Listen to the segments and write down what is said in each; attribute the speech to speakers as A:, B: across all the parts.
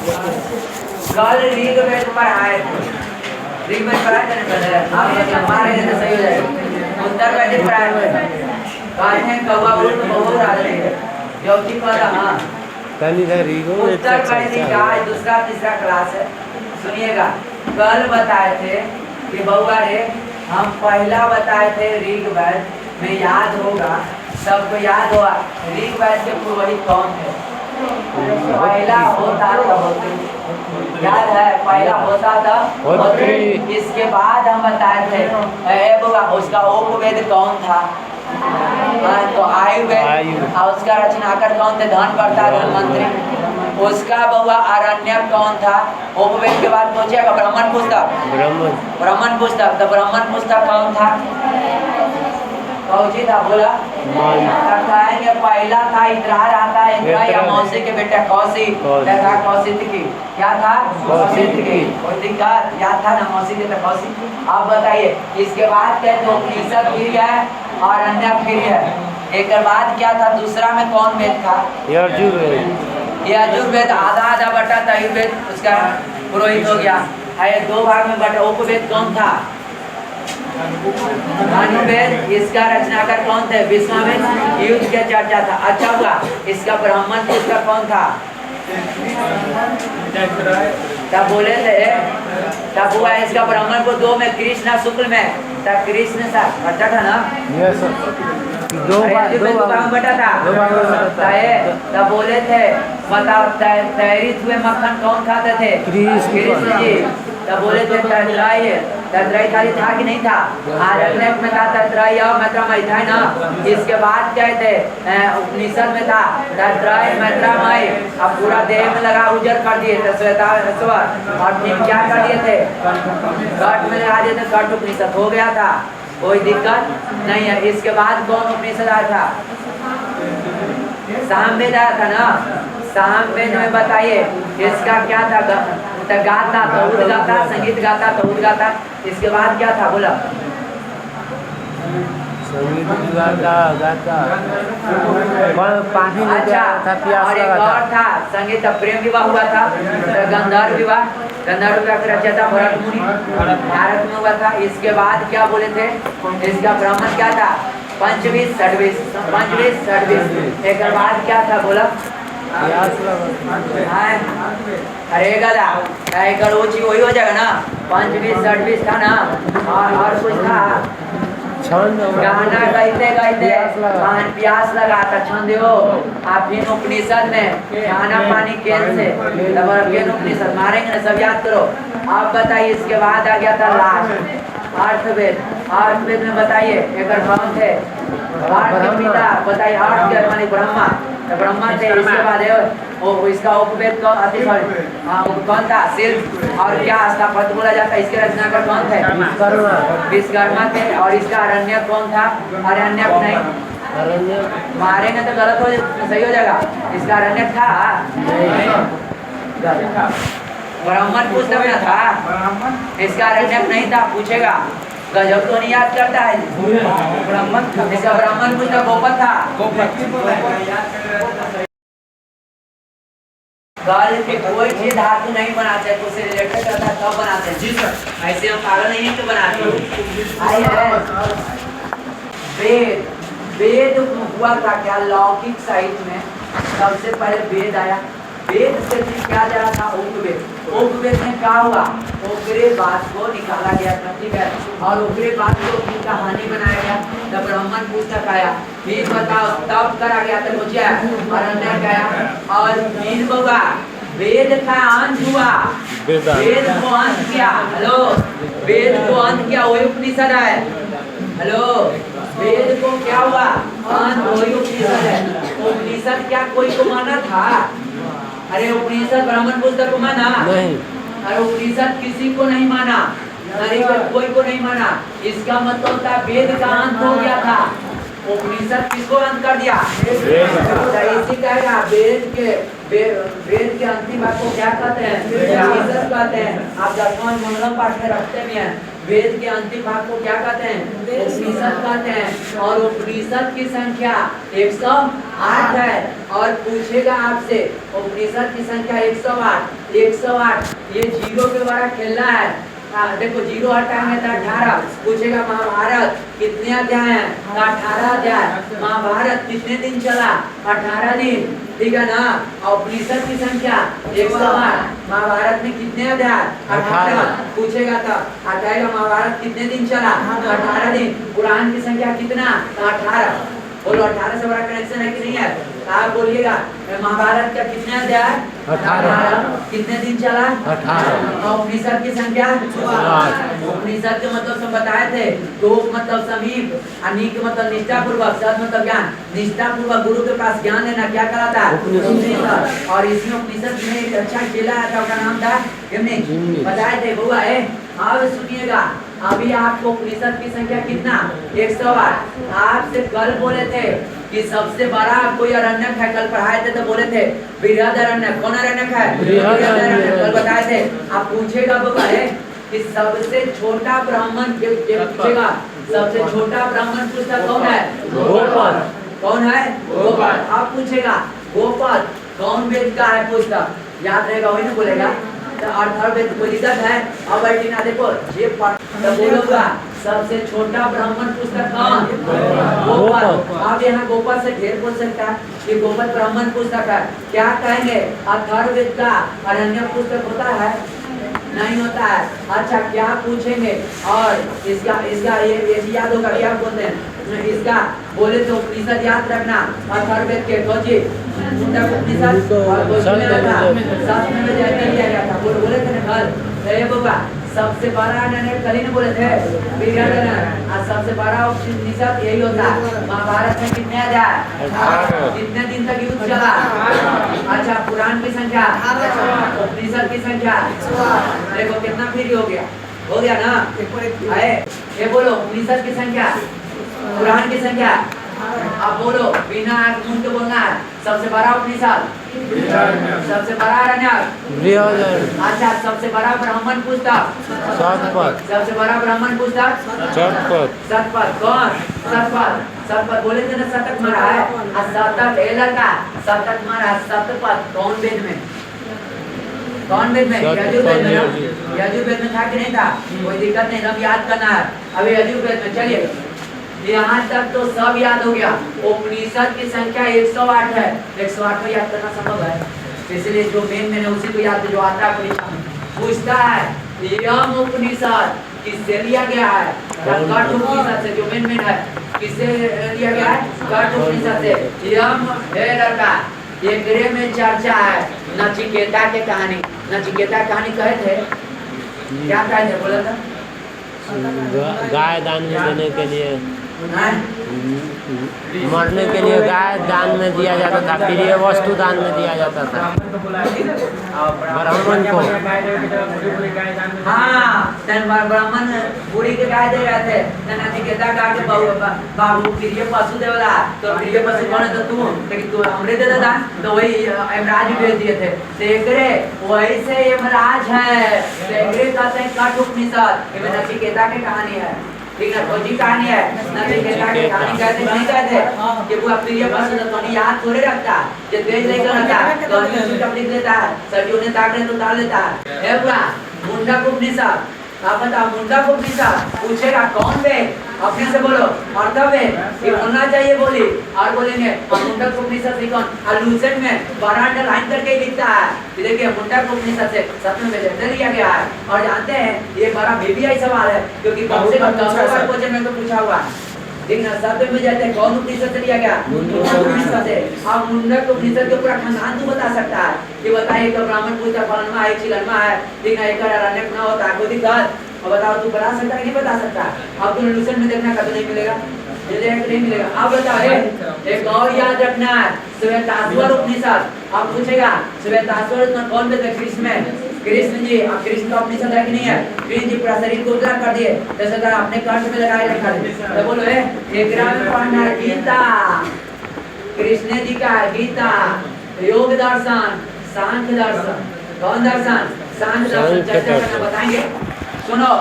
A: कल ऋग्वेद पढ़ाए थे, ऋग्वेद पढ़ाए थे ना कल, आप ये लंबा रहे तो सही हो जाएगा। उत्तर वैदिक पढ़ाए थे, कहते हैं कौवा उड़ तो बहुत आदमी है, योगी कह रहा उत्तर वैदिक का दूसरा तीसरा क्लास है। सुनिएगा, कल बताए थे कि बउआ रे हम पहला बताए थे ऋग्वेद में, याद होगा सबको याद होगा ऋग्वेद के पुरोहित कौन थे? पहला होता था होत्री, याद है? पहला होता था होत्री। इसके बाद हम बताए थे उसका उपवेद कौन था? तो आयुर्वेद। और उसका रचनाकार कौन थे? धनकर्ता धनवंतरी। उसका बउआ आरण्यक कौन था? उपवेद के बाद पहुंचेगा ब्राह्मण पुस्तक, ब्राह्मण पुस्तक। तो ब्राह्मण पुस्तक कौन था? कौची था बोला? कहेंगे पहला था इतरा रहा था, इंद्रा या मौसी के बेटा कौशिक, था कौशिक की। क्या था? कौशिक की। कोई दिक्कत? याद था ना मौसी के कौशिक। आप बताइए, इसके बाद क्या तो उपनिषद फिर है और अन्य फिर है। एक बाद क्या था? दूसरा में कौन वेद था? यजुर्वेद। आधा आधा बटा था युर्वेद, उसका पुरोहित हो गया। दो भाग में बटा। उपवेद कौन था? धनुर्वेद। इसका रचनाकार कौन थे? विश्वामित्र। युद्ध के चर्चा था। अच्छा हुआ, इसका ब्राह्मण पुस्तक कौन था? तब बोले थे, तब हुआ इसका ब्राह्मण को दो में, कृष्ण शुक्ल में, तब कृष्ण सा अच्छा था ना? दो बटा था। तब बोले थे बताओ तैरित हुए मक्खन कौन खाते थे? कृष्ण जी। तब बोले थे तद्रय खाली था कि नहीं था? आरण्यक में था तद्रय और मैत्रामय था ना। इसके बाद क्या थे? उपनिषद में था तद्रय मैत्रामय। अब पूरा देह में लगा उजर कर दिए थे श्वेताश्वर, और फिर क्या कर दिए थे? कट में लगा दिए थे, कट उपनिषद हो गया था। कोई दिक्कत नहीं है। इसके बाद कौन उपनिषद आया था? सामवेद आया था ना। सामवेद में बताइए इसका क्या था? गाता तो उद्गाता, संगीत गाता तो उद्गाता। इसके बाद क्या था बोला?
B: संगीत गाता गाता पानी
A: अच्छा था, और एक और था संगीत प्रेम विवाह हुआ था, गंधर्व विवाह। गंधर्व विवाह का रचयिता भरत मुनि, भारत में हुआ था। इसके बाद क्या बोले थे? इसका ब्राह्मण क्या था? पंचविश षड्विश, पंचविश षड्विश। एक बाद क्या था बोला? अरे गदा कड़ोची वही हो जाएगा ना। पंचविश षड्विश था ना। और कुछ था? गाना गाइते गाइते प्यास लगाता छंद हो। आप फिर उपनिषद में खाना पानी केन से फिर उपनिषद मारेंगे ना, सब याद करो। आप बताइए इसके बाद आ गया था लास्ट अर्थवेद। अर्थवेद में बताइए एक कौन थे? पिता बताइए। अर्थ के माने ब्रह्मा, तो ब्रह्मा थे। इसके बाद वो इसका उपवेद कौन था? सिर्फ। और क्या स्थापत्य बोला जाता है? इसके रचनाकार कौन थे? विश्वकर्मा थे। और इसका अरण्य कौन था? अरण्यक नहीं, मारेंगे तो गलत हो, सही हो जाएगा। इसका अरण्यक था? ब्राह्मण पुस्तक में था, इसका अरण्यक नहीं था। पूछेगा गजब तो नहीं याद करता है। ब्राह्मण, इसका ब्राह्मण पुस्तक गोपद था। कल के कोई चीज धातु नहीं बनाते तो उसे रिलेटेड करता तब बनाते हैं। जी सर, ऐसे हम पागल नहीं है तो बनाते। वेद, वेद हुआ था क्या? लौकिक साहित्य में सबसे पहले वेद आया। वेद से फिर क्या जरा था? उपवेद। उपवेद में क्या हुआ? ओकरे बात को निकाला गया था, ठीक है। और ओकरे बात को फिर कहानी बनाया गया, तब ब्राह्मण पुस्तक आया। फिर बताओ तब करा गया तो मुझे अरण्यक आया। और फिर बउआ वेद का अंत हुआ, वेद को अंत किया। हेलो, वेद को अंत किया वही उपनिषद है। हेलो, वेद को क्या हुआ? अंत वही उपनिषद है। उपनिषद क्या कोई को माना था? अरे उपनिषद ब्राह्मण पुस्तक को माना नहीं। अरे उपनिषद किसी को नहीं माना, अरे कोई को नहीं माना। इसका मतलब होता है वेद का अंत हो गया था। उपनिषद किसको अंत कर दिया? इसी कहेगा वेद के अंतिम भाग को क्या कहते हैं? उपनिषद कहते हैं। आप दसवां मंगलम पाठ में रखते भी हैं। वेद के अंतिम भाग को क्या कहते हैं? उपनिषद कहते हैं। और उपनिषद की संख्या 108 है। और पूछेगा आपसे उपनिषद की संख्या 108 108 ये जीरो के द्वारा खेलना है। देखो जीरो हटाएंगे तो 18 पूछेगा महाभारत कितने अध्याय हैं तो 18 अध्याय। महाभारत कितने दिन चला 18 दिन, ठीक है ना। और उपनिषद की संख्या 108। महाभारत में कितने अध्याय 18 पूछेगा तो हटाएगा महाभारत कितने दिन चला 18 दिन। पुराण की संख्या कितना 18। बोलो 18 से बड़ा कनेक्शन है कि नहीं है? आप बोलिएगा महाभारत का कितने अध्याय 18 कितने दिन चला 18। और उपनिषद की संख्या उपनिषद के मतलब सब बताए थे। तो मतलब समीप, अनिक मतलब निष्ठा पूर्वक, सद मतलब ज्ञान, निष्ठा पूर्वक गुरु के पास ज्ञान लेना क्या कहलाता है उपनिषद। और इसमें उपनिषद में एक अच्छा चेला था, उसका नाम था जिम्नी, बताए थे बुआ है। अब सुनिएगा अभी आपको उपनिषद की संख्या कितना 108। आपसे कल बोले थे कि सबसे बड़ा कोई अरण्यक है, कल पढ़ाए थे तो बोले थे बृहद अरण्यक। कौन अरण्यक है? बृहद अरण्यक कल बताए थे। आप पूछेगा बुआ है कि सबसे छोटा ब्राह्मण पूछेगा सबसे छोटा ब्राह्मण पुस्तक कौन है? गोपाल। कौन है? गोपाल। आप पूछेगा गोपाल कौन वेद का है पुस्तक, याद रहेगा वही ना बोलेगा। अर्थवेद कोई दिक्कत है? अब बैठना देखो ये तो बोलूंगा सबसे छोटा ब्राह्मण पुस्तक कौन? गोपाल। आप यहाँ गोपाल से ढेर बोल सकता है कि गोपाल ब्राह्मण पुस्तक है। क्या कहेंगे अर्थवेद का अरण्य पुस्तक होता है? नहीं होता है। अच्छा क्या पूछेंगे? और इसका इसका ये याद होगा क्या बोलते हैं इसका? बोले तो उपनिषद याद रखना अर्थवेद के खोजी मुंडक उपनिषद और शास्त्र में जाकर लिया गया था। बोले थे ना कल ये बाबा सबसे बड़ा अरण्यक कल ही ने बोले थे बृहद अरण्यक। और सबसे बड़ा उपनिषद यही होता है। महाभारत में कितने अध्याय 18। कितने दिन तक युद्ध चला? अच्छा पुराण की संख्या उपनिषद की संख्या देखो कितना फ्री हो गया ना। ये बोलो उपनिषद की संख्या पुराण की संख्या। अब बोलो बिना आंख मूंद के बोलना है सबसे बड़ा उपनिषद सबसे बड़ा अरण्यक। अच्छा सबसे बड़ा ब्राह्मण पुस्तक
B: शतपथ।
A: सबसे बड़ा ब्राह्मण पुस्तक शतपथ। कौन? शतपथ बोले थे ना शतक मारा है। शतक ए लड़का शतक मारा शतपथ कौन वेद में? कौन वेद में? यजुर्वेद में। यजुर्वेद में था कि नहीं था? कोई दिक्कत नहीं, अब याद करना है। अभी यजुर्वेद में चलिए यहाँ तक तो सब याद हो गया। उपनिषद की संख्या 108 है। 108 को याद करना संभव है, इसलिए जो मेन मैंने उसी को याद जो आता है परीक्षा में पूछता है यम उपनिषद किससे लिया गया है? कठ उपनिषद से। जो मेन है किससे लिया गया है? कठ उपनिषद से। यम है लड़का एक में चर्चा है नचिकेता के कहानी। नचिकेता कहानी कहे थे क्या कहे थे? बोला था
B: गाय दान में देने के लिए, मरने के लिए गाय दान में दिया जाता था, प्रिय वस्तु दान में दिया जाता था ब्राह्मण को।
A: हाँ ब्राह्मण बूढ़ी के गाय दे रहे थे। नचिकेता कहा के बाबू प्रिय पशु देवला तो प्रिय पशु कौन है? तो तू, लेकिन तू हमरे दे देता तो वही यमराज भी भेज दिए थे। देखरे वही से यमराज है। देखरे कहते हैं कठ उपनिषद। ये नचिकेता की कहानी है, ठीक है? खोजी कहानी है। नचिकेता की कहानी कहते नहीं कहते कि वो प्रिय पशु तो नहीं याद थोड़े रखता। जो तेज लेकर रहता है तो यूट्यूब लिख लेता है, सर्दियों ने ताक तो डाल देता है। पूरा मुंडक उपनिषद। आप बताओ मुंडक उपनिषद पूछेगा कौन वेद? अपने से बोलो अर्थवेद ये बोलना चाहिए बोली। और बोलेंगे मुंडक उपनिषद से कौन? लूसेंट में बड़ा अंडरलाइन करके ही लिखता है। देखिए मुंडक उपनिषद से सत्य में लिया गया है। और जानते हैं ये बड़ा VVI सवाल है क्योंकि कम से कम 10 बार क्वेश्चन में तो पूछा हुआ है। ठीक है सत्य में जाते हैं कौन उपनिषद से लिया गया? उपनिषद से। अब मुंडक उपनिषद के पूरा खानदान तू बता सकता है कि बताइए तो ब्राह्मण पुस्तक फलनमा है चिलनमा है, ठीक है? एक अरण्यक न होता कोई दिक्कत? और बताओ तू बता सकता है नहीं बता सकता? अब तुम लूसेंट में देखना कभी नहीं मिलेगा, नहीं मिलेगा। अब बताओ एक और याद रखना है श्वेताश्वर उपनिषद। आप पूछेगा श्वेताश्वर कौन वेद है? कृष्ण में कृष्ण जी। अब कृष्ण का उपनिषद है कि नहीं है? कृष्ण जी पूरा शरीर को उतरा कर दिए जैसे कर अपने कंठ में लगाए रखा है। तो बोलो एक में पढ़ना है गीता, कृष्ण जी का गीता, योग दर्शन, सांख्य दर्शन। कौन दर्शन? सांख्य दर्शन। चर्चा करना बताएंगे। सुनो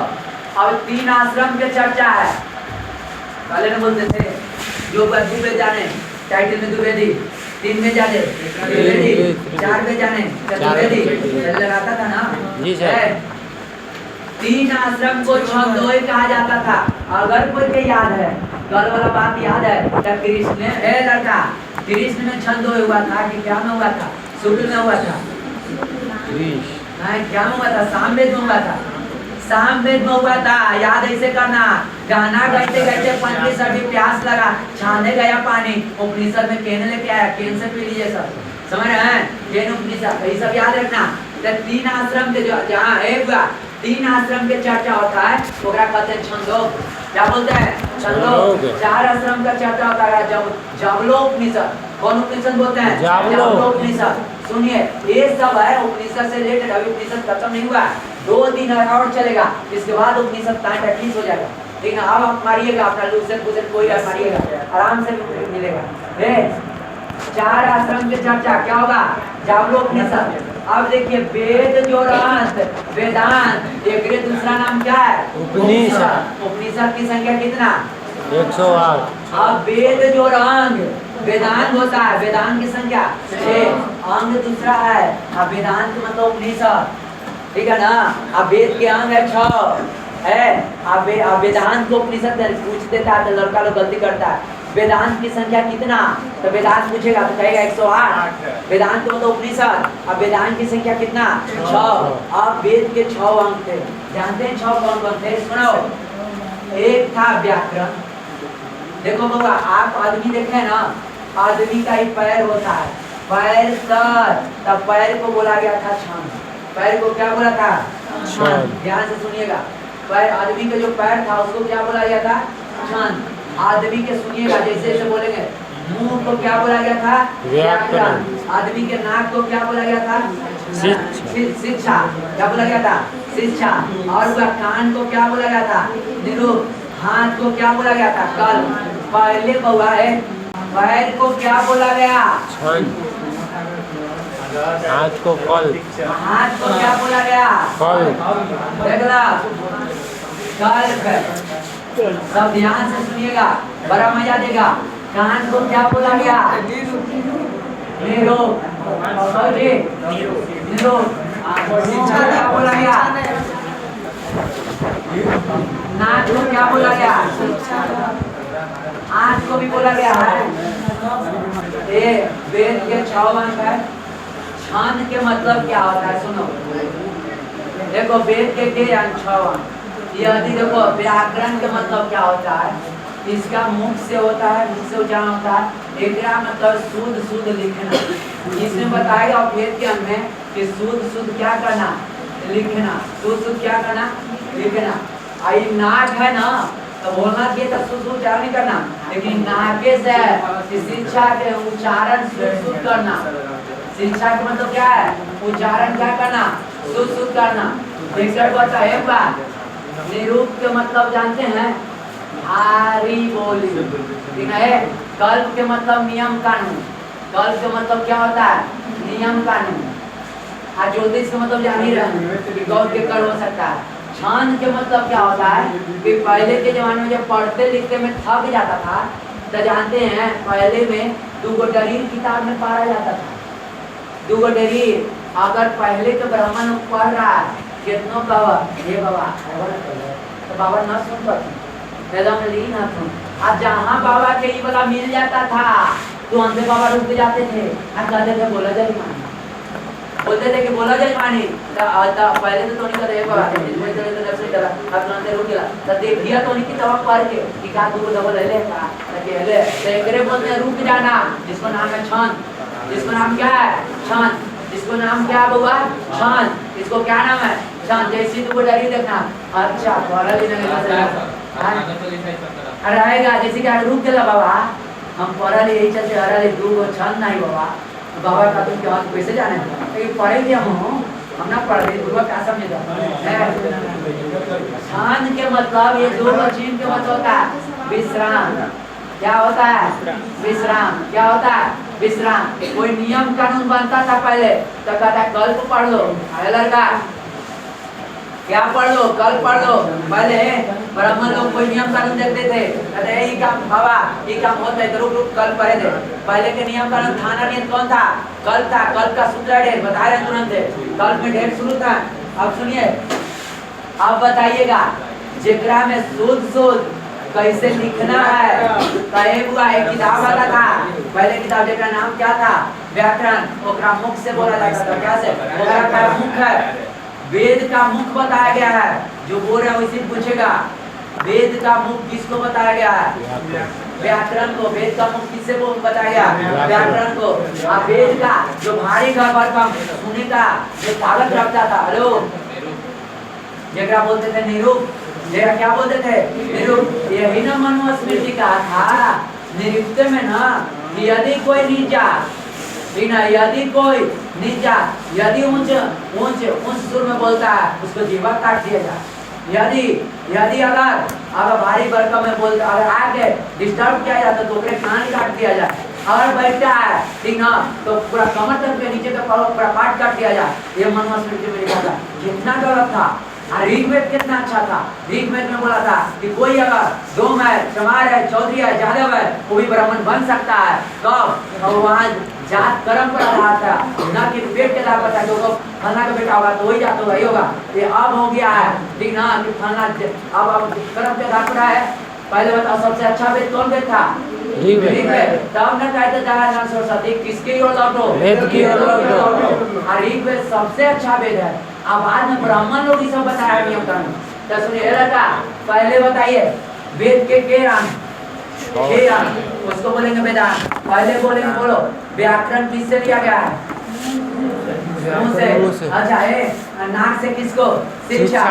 A: अब 3 आश्रम पे चर्चा है। पहले न बोलते थे जो द्विवेदी जाने टाइटल में द्विवेदी, 3 में जाने त्रिवेदी, 4 में जाने चतुर्वेदी, लगाता था ना।
B: जी सर।
A: 3 आश्रम को छंदोई कहा जाता था। अगर कोई के याद है, कल वाला बात याद है, तो कृष्ण है लड़का, कृष्ण में छंदोई हुआ था कि क्या में हुआ था? शुक्ल में हुआ था, नहीं क्या में हुआ था? सामवेद में हुआ था, सामवेद में हुआ था। याद ऐसे करना, गाना गाइते गाइते पंडित सभी प्यास लगा, छाने गया पानी, उपनिषद में केन लेके आया, केन से पी लीजिए सब, समझ रहे हैं? केन उपनिषद, ये सब याद रखना। तो 3 आश्रम के जो जहाँ है हुआ 3 आश्रम के चर्चा होता है, ओकरा कहते हैं छंदोग। क्या बोलते हैं? छंदोग। 4 आश्रम का चर्चा होता है, जब जावलोपनिषद। कौन उपनिषद बोलते हैं? जावलोपनिषद। सुनिए, ये सब है उपनिषद से रिलेटेड। अभी उपनिषद खत्म नहीं हुआ, 2 दिन और चलेगा, इसके बाद उपनिषद टाइम एटलीस्ट हो जाएगा। लेकिन अब आप मारिएगा अपना लूसेट कोई मारिएगा, आराम से मिलेगा। 4 आश्रम की चर्चा क्या होगा? जावलोपनिषद। अब देखिए, वेद जो वेदांत, एक दूसरा नाम क्या है? उपनिषद। उपनिषद की संख्या कितना?
B: 108।
A: अब वेद जो रंग वेदांत होता है, वेदांत की संख्या 6, अंग दूसरा है। अब वेदांत मतलब उपनिषद, ठीक है ना? अब वेद के अंग है 6 है। अब वेदांत को उपनिषद पूछ देता है तो लड़का लोग गलती करता है। वेदांत की संख्या कितना? तो वेदांत पूछेगा तो कहेगा 108। वेदांत मतलब उपनिषद। अब वेदांत की संख्या कितना? 6। अब वेद के 6 अंग थे, जानते हैं 6 कौन कौन थे? सुनो, एक था व्याकरण। देखो बाबा, आप आदमी देखे ना, आदमी का ही पैर होता है, पैर सर, तब पैर को बोला गया था छंद। पैर को क्या बोला था? छंद। ध्यान से सुनिएगा, पैर, आदमी का जो पैर था उसको क्या बोला गया था? छंद। आदमी के सुनिएगा, जैसे जैसे बोलेंगे, मुंह को क्या बोला गया था? व्याकरण। आदमी के नाक को क्या बोला गया था? शिक्षा। क्या बोला गया था? शिक्षा। और कान को क्या बोला गया था? निरूप। हाथ को क्या बोला गया था? कल। पहले बउआ है, पैर को क्या बोला गया?
B: हाथ को कल।
A: हाथ को क्या बोला गया?
B: कल।
A: देखला, कल। सब ध्यान से सुनिएगा, बड़ा मजा देगा। कान को क्या बोला गया? निरोग। क्या बोला गया? नाक को क्या बोला गया? आँख को भी बोला गया है। ये वेद के 6 अंग है। छंद के मतलब क्या होता है? सुनो, देखो वेद के अंग 6 अंग। यदि देखो व्याकरण के मतलब क्या होता है? इसका मुख से होता है, मुख से उच्चारण होता है। एक मतलब शुद्ध लिखना। इसमें बताएगा वेद के अंग में कि शुद्ध क्या करना? लिखना। शुद्ध क्या करना? लिखना। आई नाक है ना, तो बोलना चाहिए तो शुद्ध उच्चारण नहीं करना, लेकिन नाके से शिक्षा के उच्चारण शुद्ध करना। शिक्षा का मतलब क्या है? उच्चारण क्या करना? शुद्ध करना। निरूप के मतलब जानते हैं? भारी बोली, ठीक है? कल्प के मतलब नियम कानून। कल्प के मतलब क्या होता है? नियम कानून। ज्योतिष के मतलब जान ही रहे, गौर के कर हो सकता है। छंद के मतलब क्या होता है? कि पहले के जमाने में जब पढ़ते लिखते में थक जाता था, तो जानते हैं पहले में 2 डरीर किताब में पढ़ा जाता था। 2 डरीर, अगर पहले के ब्राह्मण पढ़ रहा है, कितनों कहा ये बाबा तो बाबा न सुन पाते, अब जहाँ बाबा के ये वाला मिल जाता था तो अंधे बाबा रुक जाते थे और कहते थे बोला जाए मानी, बोलते थे कि बोला जाए मानी। पहले तो नहीं करते बाबा रुक गया तो देखिए तो नहीं की दवा पढ़ के कि का 2 डबल ले का ले तो एकरे बोलते हैं रुक जाना, जिसको नाम है छंद। जिसको नाम क्या है? छंद। इसको नाम क्या हुआ? छंद। इसको क्या नाम है? छंद। जैसी 2 डरी देखना, अच्छा पढ़ा रहेगा, जैसे कि रुक गया बाबा हम पढ़ा ले यही चलते हरा ले 2 छंद नहीं बाबा, बाबा का तुम क्या कैसे जाने? पढ़े दिया हम ना पढ़ रहे गुरुआ क्या समझेगा? छंद के मतलब ये 2 चीज के मतलब होता है विश्राम। क्या होता है? विश्राम। क्या होता है? विश्राम। कोई नियम कानून बनता था पहले तो कहता कल को पढ़ लो, लड़का क्या पढ़ लो, कल पढ़ लो। पहले ब्राह्मण लोग कोई नियम कानून देखते थे, कहते हैं ये काम बाबा ये काम होता है, तो रुक रुक कल पढ़े थे। पहले के नियम कानून थाना नियम कौन था? कल था, कल का सूत्र ढेर बता रहे तुरंत है, कल में ढेर शुरू था। अब सुनिए, अब बताइएगा जेकरा में शुद्ध कैसे लिखना है। कहे हुआ एक किताब आता था, पहले किताब जेकरा नाम क्या था? व्याकरण। ओकरा मुख से बोला जाता था, क्या से? ओकरा का मुख है, वेद का मुख बताया गया है। जो बोल रहा है वैसे पूछेगा, वेद का मुख किसको बताया गया है? व्याकरण को। वेद का मुख किससे बताया गया? व्याकरण को। अब वेद का जो भारी खबर का सुने का जो ताकत रखता था, हेलो, जेकरा बोलते थे निरूप, जेकरा क्या बोलते थे? निरूप। यही ना मनुस्मृति कहा था निरुक्त में ना, यदि कोई नीचा, यदि कोई नीचा, यदि ऊंच ऊंच ऊंच सुर में बोलता है उसको जीवा काट दिया जाए। यदि अगर भारी भरकम में बोलता, अगर आके डिस्टर्ब किया जाता तो उसके कान काट दिया जाए। अगर बैठा है ठीक ना, तो पूरा कमर तक के नीचे का पूरा पार्ट काट दिया जाए। ये मनुस्मृति में लिखा था। कितना गलत था। ऋग्वेद कितना अच्छा था। ऋग्वेद में बोला था कि कोई अगर डोम है, चमार है, चौधरी है, यादव है, वो भी ब्राह्मण बन सकता है। कब? और वहाँ जात कर्म पर रहा था, न कि पेट के आधार पर था। जो फलना का बेटा होगा तो वही जात होगा, ये होगा। ये अब हो गया है ठीक ना, कि फलना अब कर्म के आधार पर है। पहले बताओ सबसे अच्छा वेद कौन वेद था? ऋग्वेद। तब न कहते दयानंद सरस्वती किसकी ओर लौटो? वेद की ओर लौटो। ऋग्वेद सबसे अच्छा वेद है। अब बाद में ब्राह्मण लोग ये सब बताया नियम कानून। तो सुनिए लड़का, पहले बताइए वेद के रंग, उसको बोलेंगे वेदांत। पहले बोलेंगे, बोलो व्याकरण किससे लिया गया है? मुंह से। अच्छा है, नाक से किसको? शिक्षा।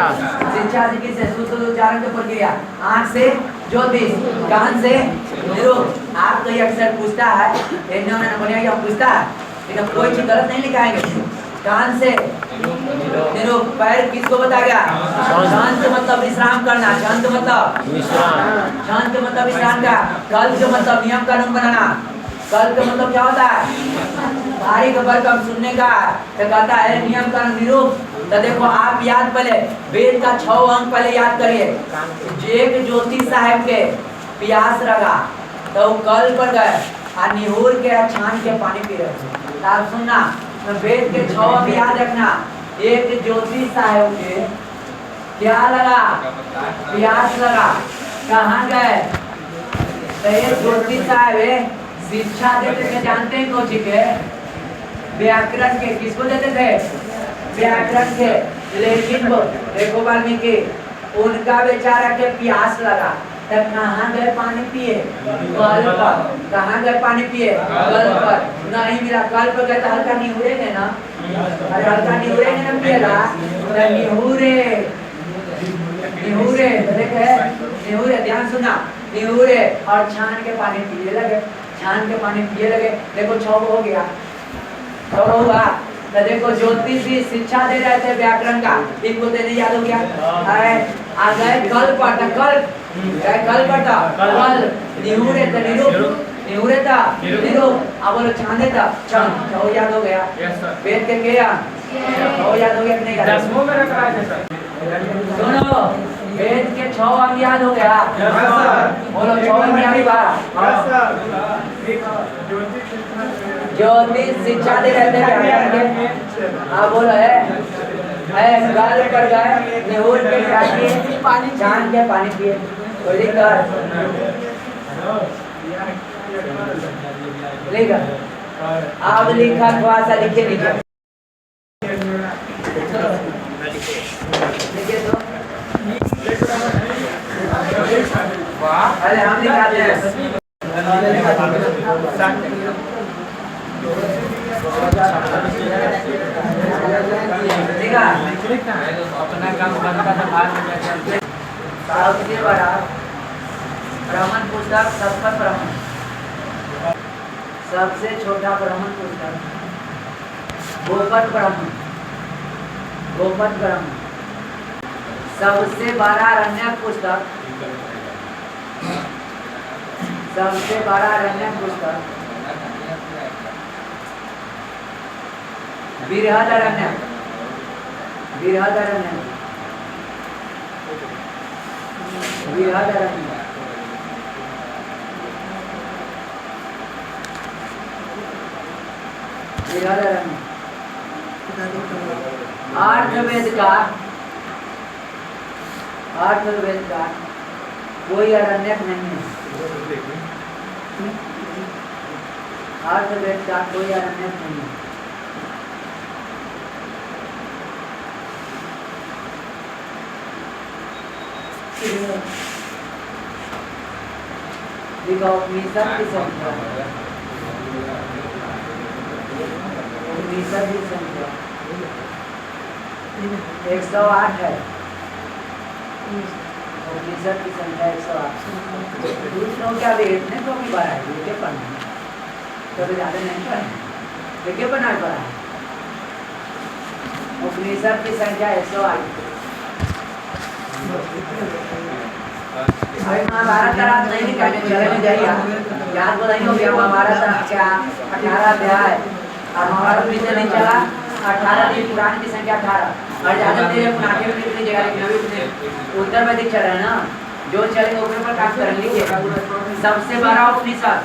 A: शिक्षा से किससे? शुद्ध उच्चारण की प्रक्रिया। आँख से ज्योतिष, कान से निरूप। आपको ये अक्सर पूछता है, बढ़िया पूछता है, लेकिन कोई चीज गलत नहीं लिखाएंगे। कान से निरूप। पैर किसको बताया गया? शांत मतलब विश्राम करना। शांत मतलब विश्राम। शांत मतलब विश्राम का। कल जो मतलब नियम कानून बनाना। कल का मतलब क्या होता है? भारी खबर कम सुनने का। तो कहता है नियम कानून निरूप। तो देखो आप याद, पहले वेद का 6 अंक पहले याद करिए। एक ज्योतिष साहब के प्यास लगा तो कल पर गए और निहुर के छान के पानी पी रहे थे। आप सुनना, वेद के 6 अंक याद रखना। एक ज्योतिष साहब के क्या लगा? प्यास लगा। कहाँ गए? तो एक ज्योतिष साहब शिक्षा देते थे, जानते हैं कौन के? व्याकरण के। किसको देते थे? व्याकरण के। लेकिन वो देखो वाल्मीकि, उनका बेचारा के प्यास लगा, तब कहाँ गए पानी पिए? कल पर। कहाँ गए पानी पिए? कल पर। नहीं मिला, कल पर गए तो हल्का निहुरेंगे ना। अरे हल्का निहुरेंगे ना पिएगा, निहुरे देखे, निहुरे, ध्यान सुना, निहुरे और छान के पानी पिए लगे। छान के पानी पिए लगे। देखो 6 हो गया, 6 हुआ। तो देखो ज्योतिष भी शिक्षा दे रहे थे व्याकरण का, इनको देने याद हो गया। आ गए कल पर, कल पर था कल। निहुरे था निरूप, निहुरे था निरूप। अब बोलो छाने था छान। 6 याद हो गया। वेद के क्या 6 याद हो गया कि नहीं याद? 10 में रखा है सर। सुनो, वेद के 6 अंग याद हो गया? बोलो 6 अंग याद हुआ? ज्योतिष शिक्षा दे रहे थे। हाँ बोलो है गल पर गए, निहुर के पानी, छान के पानी पिए। लिखा अब लिखा थोड़ा सा लिखे नीचे। अरे हम लिखाते हैं। अपना काम सबसे बड़ा ब्राह्मण पुस्तक सतपथ ब्राह्मण, सबसे छोटा ब्राह्मण पुस्तक गोपद ब्राह्मण, गोपद ब्राह्मण, सबसे बड़ा अरण्यक पुस्तक, सबसे बड़ा अरण्यक पुस्तक बृहद अरण्यक, बृहद अरण्यक। बृहदरण्य, बृहदरण्य। अर्थवेद का कोई अरण्यक नहीं है। अर्थवेद का कोई अरण्यक नहीं है। देखो उपनिषद की संख्या, उपनिषद की संख्या 108 है। उपनिषद की संख्या 108। दूसरों क्या इतने तो भी बढ़ा है, ये पढ़ना कभी ज्यादा नहीं पढ़ना, देखिए पढ़ना पड़ा है। उपनिषद की संख्या 108। अरे महाभारत का रात नहीं निकालने चले में जाइए, याद तो नहीं हो गया। महाभारत क्या 18 अध्याय और महाभारत पीछे नहीं चला। 18 दिन पुराण की संख्या 18 और ज्यादा देर पुराने में कितनी जगह, लेकिन अभी उत्तर वैदिक चल रहा है ना, जो चलेगा ऊपर पर काम कर लीजिए। सबसे बड़ा उपनिषद,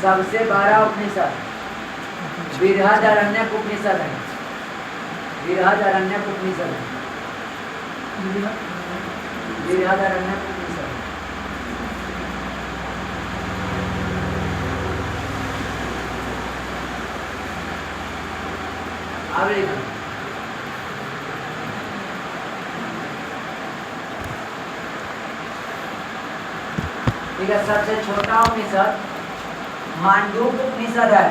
A: सबसे बड़ा उपनिषद बृहदरण्यक उपनिषद है। बृहदरण्यक उपनिषद है। बृहदरण्यक उपनिषद। अब देखो ठीक है। सबसे छोटा उपनिषद मांडूक उपनिषद है।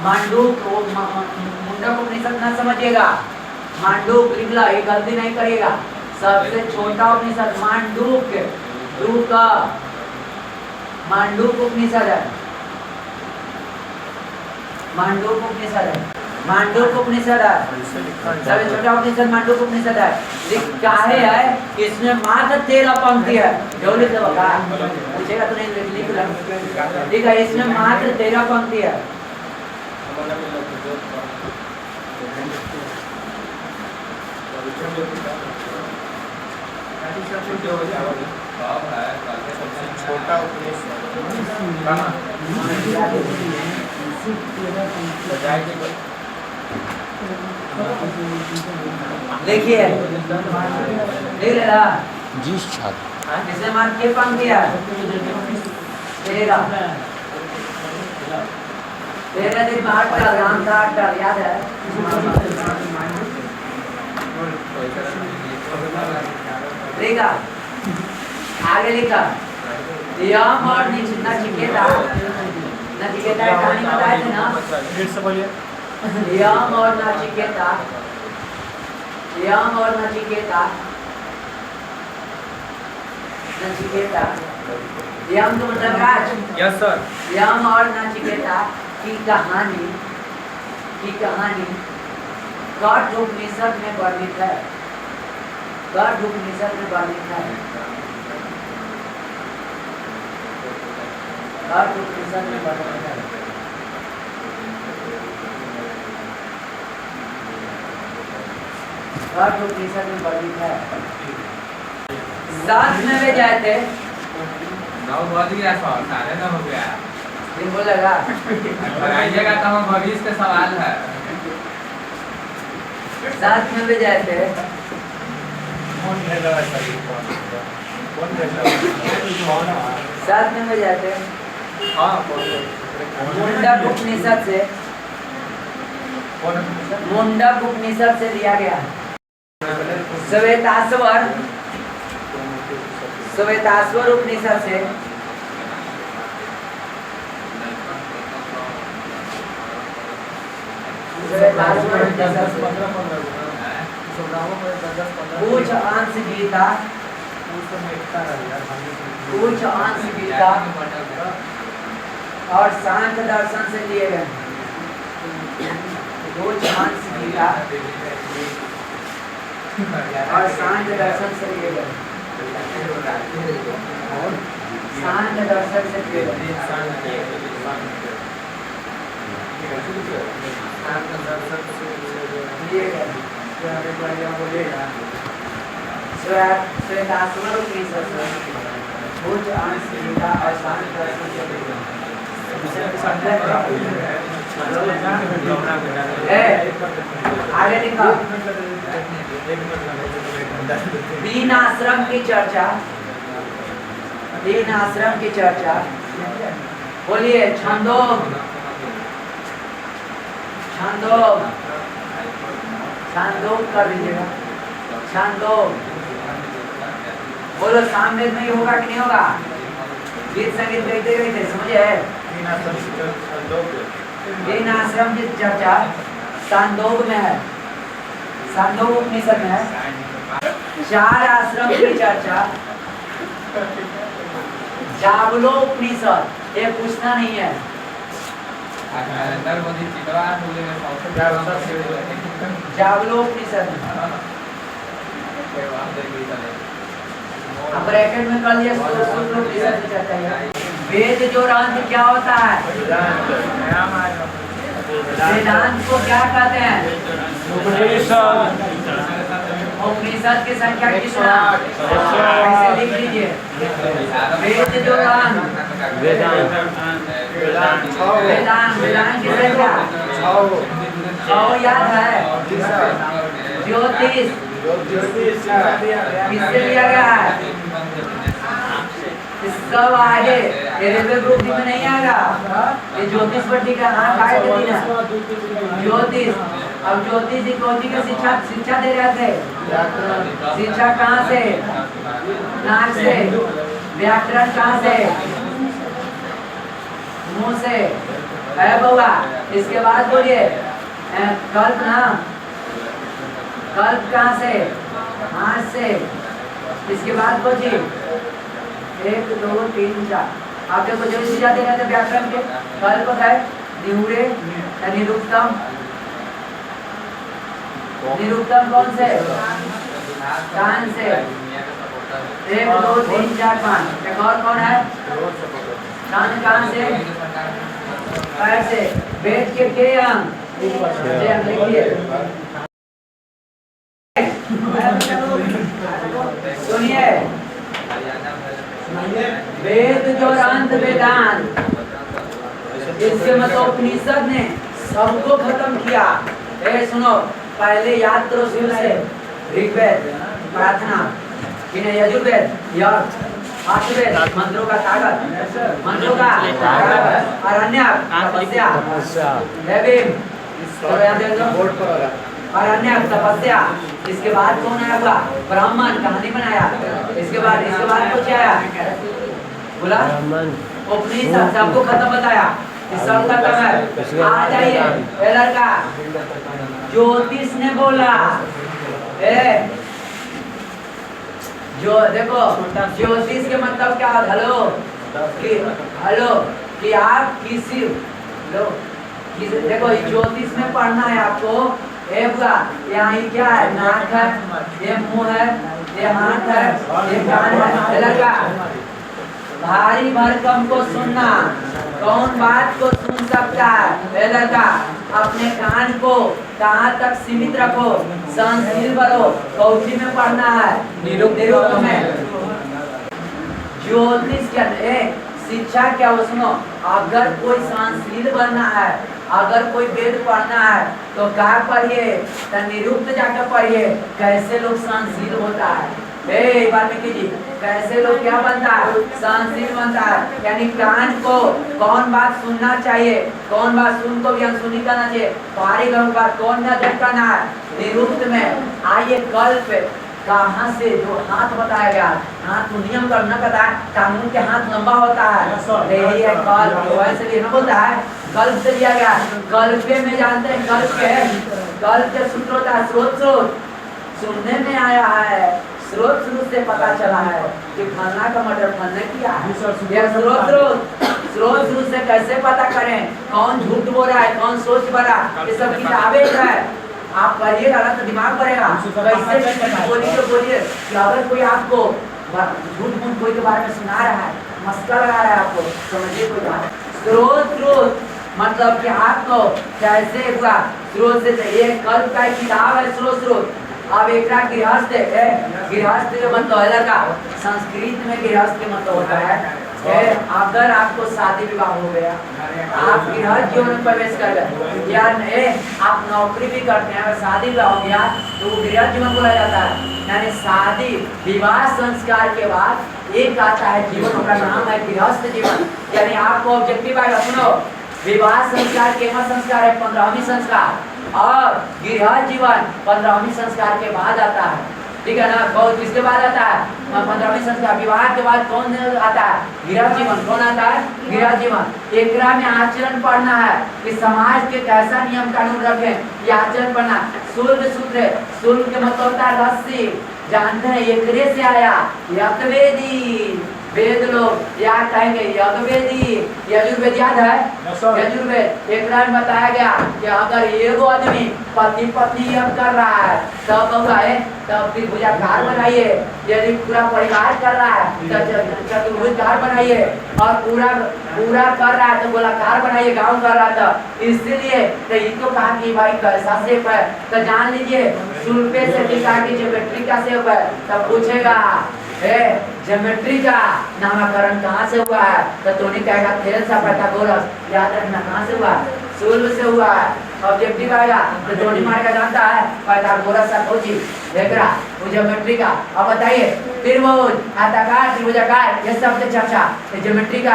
A: मांडूक मुंडक उपनिषद ना समझिएगा, मांडूक लिख लो, ये गलती नहीं करिएगा। सबसे छोटा उपनिषद मांडूक, मांडूक उपनिषद है। मांडूक उपनिषद है। मांडूक उपनिषद है। सबसे छोटा उपनिषद मांडूक उपनिषद है। काहे है, इसमें मात्र 13 पंक्ति है। जो लिख लो, पूछेगा तो नहीं लिख लो, ठीक है। इसमें मात्र 13 पंक्ति है।
C: छोटा उपनिषद
A: देखिए, देख लेना
B: जी छात्र
A: इसे मात्र के पंक्ति है 13 दिन बाहर का राम था याद है। लिखा आगे लिखा यम और नचिकेता की कहानी बताए थे ना। यम और नचिकेता यम तो मतलब राज।
C: Yes sir.
A: यम और नचिकेता की कहानी कठोपनिषद में वर्णित है। कठोपनिषद में वर्णित है। कठोपनिषद में वर्णित है। कठोपनिषद में वर्णित है। 7 में वे जाते
C: 9 बज गया सर, 9:30 हो गया।
A: दिन बोलेगा
C: आइएगा तो हम भविष्य का सवाल है।
A: 7 में वे जाते 7 में वे जाते मुंडक उपनिषद से लिया गया है। श्वेताश्वर उपनिषद से कुछ अंश गीता और सांख्य दर्शन से लिए गए। कुछ अंश गीता और सांख्य दर्शन से लिए गए। सांख्य दर्शन से लिए गए। श्वेताश्वत उपनिषद भुज अंश गीता और शांत आगे लिखो तीन आश्रम की चर्चा, तीन आश्रम की चर्चा। बोलिए छंदोग, छंदोग, छंदोग कर दीजिएगा, छंदोग। बोलो सामने में ही होगा कि नहीं होगा? गीत संगीत गाइते गाइते समझे? तीन आश्रम की चर्चा छंदोग में है, छंदोग उपनिषद में है। चार आश्रम की चर्चा जावलो उपनिषद, ये पूछना नहीं है। जावलो उपनिषद अब ब्रैकेट में कर लिया सूत्र उपनिषद की चर्चा है। वेद जो रंध्र क्या होता है? वेदांत को क्या कहते हैं? उपनिषद की संख्या कितना? ऐसे लिख लीजिए। वेद जो रंध्र वेदांत, वेदांत की संख्या 6 याद है। ज्योतिष किससे लिया गया है? सब आगे रेलवे ग्रुप में नहीं आएगा। ये ज्योतिष पर ठीक है, हाँ खाए थे ना ज्योतिष। अब ज्योतिष जी कौन सी की शिक्षा दे रहे थे? शिक्षा कहाँ से? नाक से। व्याकरण कहाँ से? मुंह से है बउआ। इसके बाद बोलिए कल्प ना, कल्प कहाँ से? हाथ से। इसके बाद बोलिए 1 2 3 4 आप देखो जो शिक्षा दे रहे थे व्याकरण के। कल्प है निहुरे या निरुक्तम। निरुक्तम कौन से? कान से। 1 2 3 4 5। एक और कौन है? कान कहाँ से? पैर से। वेद के अंग? लिखिए सुनिए। वेद जो अंत वेदांत, इसके मतलब उपनिषद ने सबको खत्म किया। सुनो पहले याद करो शुरू से। ऋग्वेद प्रार्थना, यजुर्वेद यज्ञ, सातवेद मंत्रों का ताकत, मंत्रों का अरण्यक तपस्या, अरण्यक तपस्या। इसके बाद कौन आया हुआ? ब्राह्मण कहानी बनाया। इसके बाद कुछ आया बोला उपनिषद, सबको खत्म बताया। सब खत्म है। आ जाइए लड़का। ज्योतिष ने बोला जो देखो ज्योतिष के मतलब क्या? हेलो कि आप किसी लो देखो ज्योतिष में पढ़ना है आपको। यहाँ क्या है? नाक है, ये मुंह है, ये हाथ है, ये कान है। लड़का भारी भरकम को सुनना, कौन बात को सुन सकता है? लड़का अपने कान को कहाँ तक सीमित रखो, सहनशील बनो। कौची में पढ़ना है? निरुक्त में। ज्योतिष क्या शिक्षा क्या? वो सुनो, अगर कोई सहनशील बनना है, अगर कोई वेद पढ़ना है तो क्या पढ़िए? तो निरुक्त जाकर पढ़िए। कैसे लोग सहनशील होता है? वाल्मीकि जी कैसे लोग क्या बनता है? सहनशील बनता है। यानी कान को कौन बात सुनना चाहिए, कौन बात सुन को भी अनसुनी करना चाहिए, पारी बात कौन न करना है? निरुक्त में। आइए कल्प कहाँ से जो हाथ बताया गया, हाथ तो नियम का न पता है, कानून के हाथ लंबा होता है। यही है कल्प। वैसे भी न बोलता है कल्प से लिया गया। कल्पे में जानते हैं कल्प के सूत्र होता है स्रोत। सुनने में आया है, स्रोत से पता चला है कि फलना का मर्डर फलने किया है। स्रोत से कैसे पता करें कौन झूठ बोल रहा है, कौन सोच बना? ये सब किताबें है। आप पढ़िएगा ना तो दिमाग बढ़ेगा। कैसे बोलिए कि अगर कोई आपको झूठ मूठ कोई के बारे में सुना रहा है, मस्का लगा रहा है, आपको समझिए कोई बात। स्रोत मतलब कि आपको कैसे हुआ स्रोत से ये कल्प का किताब है स्रोत। अब एक गृहस्थ है, गृहस्थ के मतलब है लड़का, संस्कृत में गृहस्थ के मतलब होता है अगर आपको शादी विवाह हो गया, आप गृहस्थ जीवन में प्रवेश कर गए या आप नौकरी भी करते हैं, अगर शादी विवाह हो गया तो वो गृहस्थ जीवन बोला जाता है। यानी शादी विवाह संस्कार के बाद एक आता है जीवन, उसका नाम है गृहस्थ जीवन। यानी आपको ऑब्जेक्टिव आएगा, सुनो, विवाह संस्कार केवल संस्कार है 15वीं संस्कार, और गृहस्थ जीवन 15वीं संस्कार के बाद आता है, ठीक है ना। बहुत किसके बाद आता है? 15वीं संस्कार। विवाह के बाद कौन आता है? गृहस्थ जीवन। कौन आता है? गृहस्थ जीवन। एकरा में आचरण पढ़ना है कि समाज के कैसा नियम कानून रखे, ये आचरण पढ़ना। शुल्क सूत्र, शुल्क के मतलब होता है रस्सी, जानते हैं एकरे से आया यज्ञवेदी। वेद लोग याद कहेंगे यज्ञवेदी, यजुर्वेद याद है? यजुर्वेद एकरा में बताया गया कि अगर एगो आदमी पति पत्नी यज्ञ कर रहा है तब होगा है, तब फिर भुजाकार बनाइए। यदि पूरा परिवार कर रहा है तो चतुर्भुजकार बनाइए, और पूरा कर रहा है तो गोलाकार बनाइए, गाँव कर रहा था। इसलिए तो इनको कहा कि भाई कैसा शेप है, तो जान लीजिए शुल्पे से टीका की ज्योमेट्री का शेप है। तब पूछेगा ज्योमेट्री का नामकरण कहाँ से हुआ है, तो तोनी कहेगा थेरेस ऑफ पाइथागोरस। याद रखना कहाँ से हुआ? शुल्क से हुआ है। ऑब्जेक्टिव आएगा तो तोनी मारेगा, जानता है पाइथागोरस का खोजी देखेगा वो ज्योमेट्री का। अब बताइए त्रिभुज, आयताकार, त्रिभुजाकार, ये सब से चर्चा, ज्योमेट्री का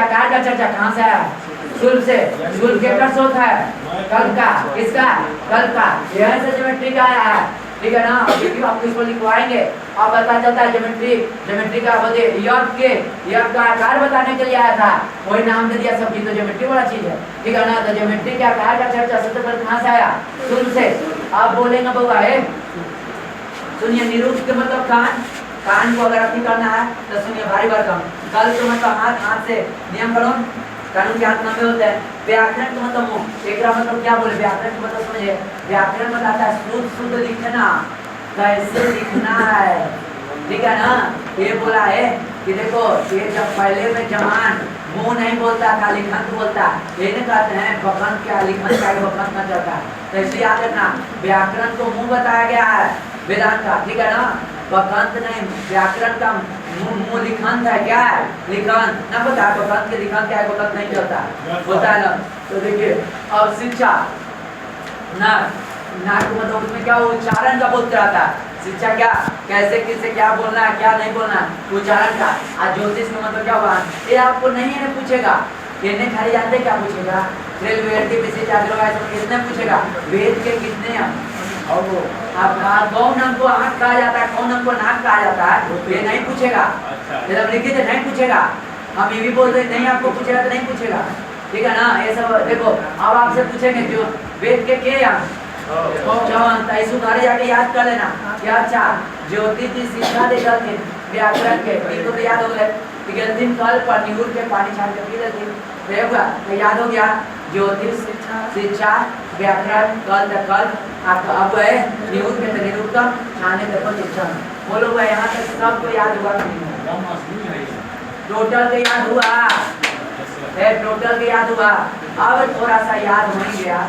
A: आकार का चर्चा कहाँ से आया? शुल्क से। शुल्क के कर होता है कल्प का, किसका? कल्प का। यह से ज्योमेट्री का आया है, ठीक है ना। क्योंकि आपको इसको लिखवाएंगे, अब पता चलता है ज्योमेट्री का बदे यज्ञ का आकार बताने के लिए आया था, वही नाम दे दिया सब चीज। तो ज्योमेट्री बड़ा चीज है, ठीक है ना। तो ज्योमेट्री के आकार का चर्चा सबसे पहले कहाँ से आया? शुल्क से। आप बोलेंगे बउआ है, सुनिए निरुक्त के मतलब कान को अगर अति करना है तो सुनिए भारी भरकम। कल तो मतलब हाथ से नियम कानून के हाथ में होते हैं। व्याकरण का मतलब मुंह, एक मतलब क्या बोले? व्याकरण का मतलब समझिए, व्याकरण बताता है शुद्ध लिखना, कैसे लिखना है, ठीक है ना। ये बोला है कि देखो ये जब पहले में जमान मुंह नहीं बोलता था, लिखन बोलता, ये नहीं कहते हैं बखंत क्या लिखन क्या बखंत न चलता है। तो इसलिए याद रखना व्याकरण को मुंह बताया गया है वेदांत का, ठीक है ना। बखंत नहीं, व्याकरण का मुंह लिखंत है। क्या है? लिखन ना पता है बखंत के लिखन क्या है, बखंत नहीं चलता होता है ना। तो देखिए अब शिक्षा नाक मतलब उसमें क्या उच्चारण का बोलते रहता है। शिक्षा क्या, कैसे किससे क्या बोलना है क्या नहीं बोलना है, उच्चारण का। आज ज्योतिष का मतलब क्या हुआ, ये आपको नहीं है पूछेगा, ये नहीं खाली जानते क्या पूछेगा, रेलवे कितने पूछेगा, वेद के कितने और वो कौन अंक को आँख कहा जाता है, कौन अंक को नाक कहा जाता है, ये नहीं पूछेगा। जब लिखित है नहीं पूछेगा, हम ये भी बोल रहे नहीं आपको पूछेगा तो नहीं पूछेगा, ठीक है ना। ये सब देखो अब आपसे पूछेंगे जो वेद के अंक घर जाके याद कर लेना। क्या? अच्छा ज्योतिष शिक्षा दे जाते व्याकरण के तो याद हो गए, दिन कल पर निहुर के पानी छान के पी लेते, तो याद हो गया ज्योतिष शिक्षा व्याकरण कल अब है निहुर के निरुक्तम छाने देखो शिक्षण। बोलो भाई यहाँ तक सबको याद हुआ? टोटल के याद हुआ, टोटल के याद हुआ। अब थोड़ा सा याद हो गया